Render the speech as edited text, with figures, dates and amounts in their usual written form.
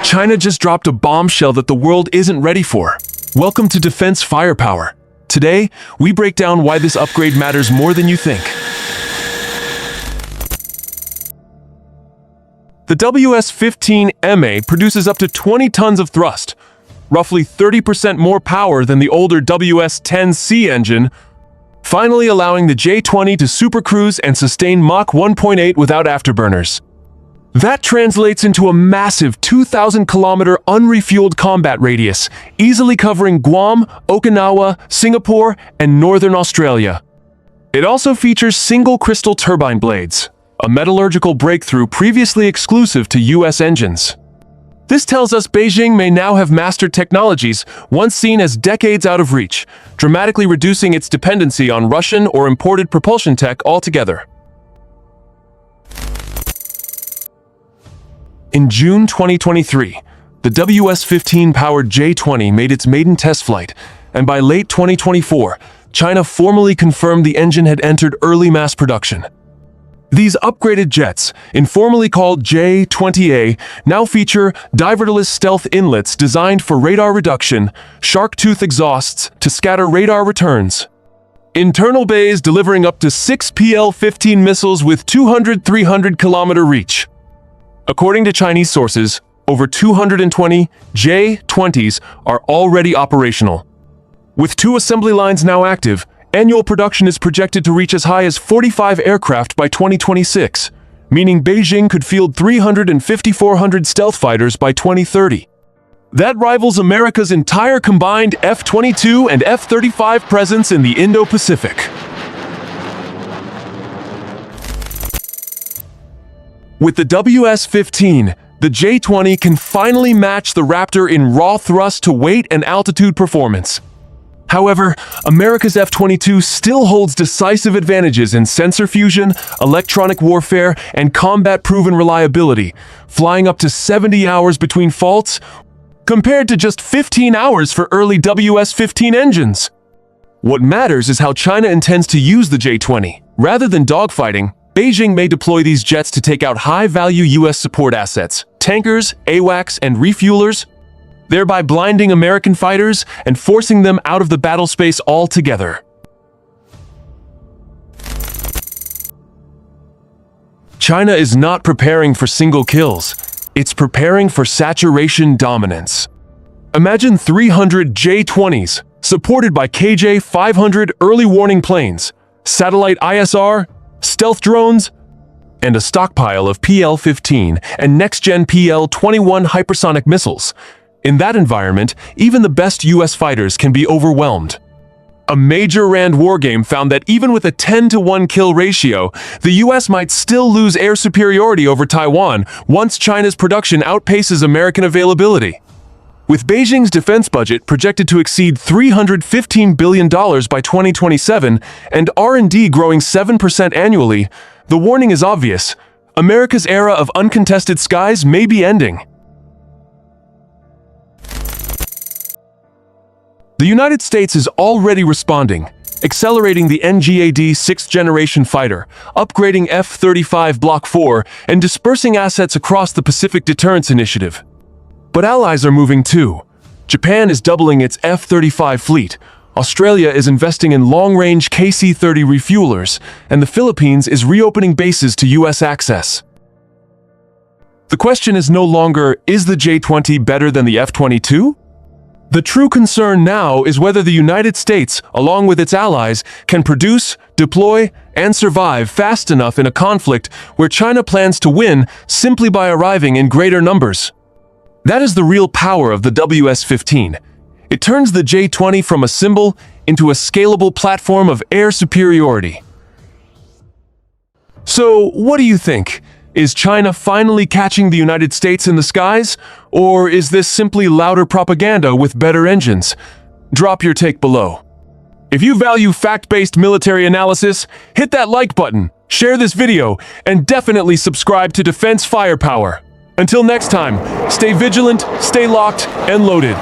China just dropped a bombshell that the world isn't ready for. Welcome to Defense Firepower. Today, we break down why this upgrade matters more than you think. The WS-15 MA produces up to 20 tons of thrust, roughly 30% more power than the older WS-10C engine, finally allowing the J-20 to supercruise and sustain Mach 1.8 without afterburners. That translates into a massive 2,000-kilometer unrefueled combat radius, easily covering Guam, Okinawa, Singapore, and northern Australia. It also features single crystal turbine blades, a metallurgical breakthrough previously exclusive to U.S. engines. This tells us Beijing may now have mastered technologies once seen as decades out of reach, dramatically reducing its dependency on Russian or imported propulsion tech altogether. In June 2023, the WS-15-powered J-20 made its maiden test flight, and by late 2024, China formally confirmed the engine had entered early mass production. These upgraded jets, informally called J-20A, now feature diverless stealth inlets designed for radar reduction, shark tooth exhausts to scatter radar returns, internal bays delivering up to 6 PL-15 missiles with 200-300-kilometer reach. According to Chinese sources, over 220 J-20s are already operational. With 2 assembly lines now active, annual production is projected to reach as high as 45 aircraft by 2026, meaning Beijing could field 300 and 5,400 stealth fighters by 2030. That rivals America's entire combined F-22 and F-35 presence in the Indo-Pacific. With the WS-15, the J-20 can finally match the Raptor in raw thrust to weight and altitude performance. However, America's F-22 still holds decisive advantages in sensor fusion, electronic warfare, and combat-proven reliability, flying up to 70 hours between faults, compared to just 15 hours for early WS-15 engines. What matters is how China intends to use the J-20. Rather than dogfighting, Beijing may deploy these jets to take out high-value U.S. support assets, tankers, AWACS, and refuelers, thereby blinding American fighters and forcing them out of the battle space altogether. China is not preparing for single kills. It's preparing for saturation dominance. Imagine 300 J-20s, supported by KJ-500 early warning planes, satellite ISR, stealth drones, and a stockpile of PL-15 and next-gen PL-21 hypersonic missiles. In that environment, even the best U.S. fighters can be overwhelmed. A major RAND wargame found that even with a 10-to-1 kill ratio, the U.S. might still lose air superiority over Taiwan once China's production outpaces American availability. With Beijing's defense budget projected to exceed $315 billion by 2027 and R&D growing 7% annually, the warning is obvious. America's era of uncontested skies may be ending. The United States is already responding, accelerating the NGAD 6th-generation fighter, upgrading F-35 Block 4, and dispersing assets across the Pacific Deterrence Initiative. But allies are moving too. Japan is doubling its F-35 fleet, Australia is investing in long-range KC-30 refuelers, and the Philippines is reopening bases to U.S. access. The question is no longer, is the J-20 better than the F-22? The true concern now is whether the United States, along with its allies, can produce, deploy, and survive fast enough in a conflict where China plans to win simply by arriving in greater numbers. That is the real power of the WS-15. It turns the J-20 from a symbol into a scalable platform of air superiority. So, what do you think? Is China finally catching the United States in the skies? Or is this simply louder propaganda with better engines? Drop your take below. If you value fact-based military analysis, hit that like button, share this video, and definitely subscribe to Defense Firepower. Until next time, stay vigilant, stay locked, and loaded.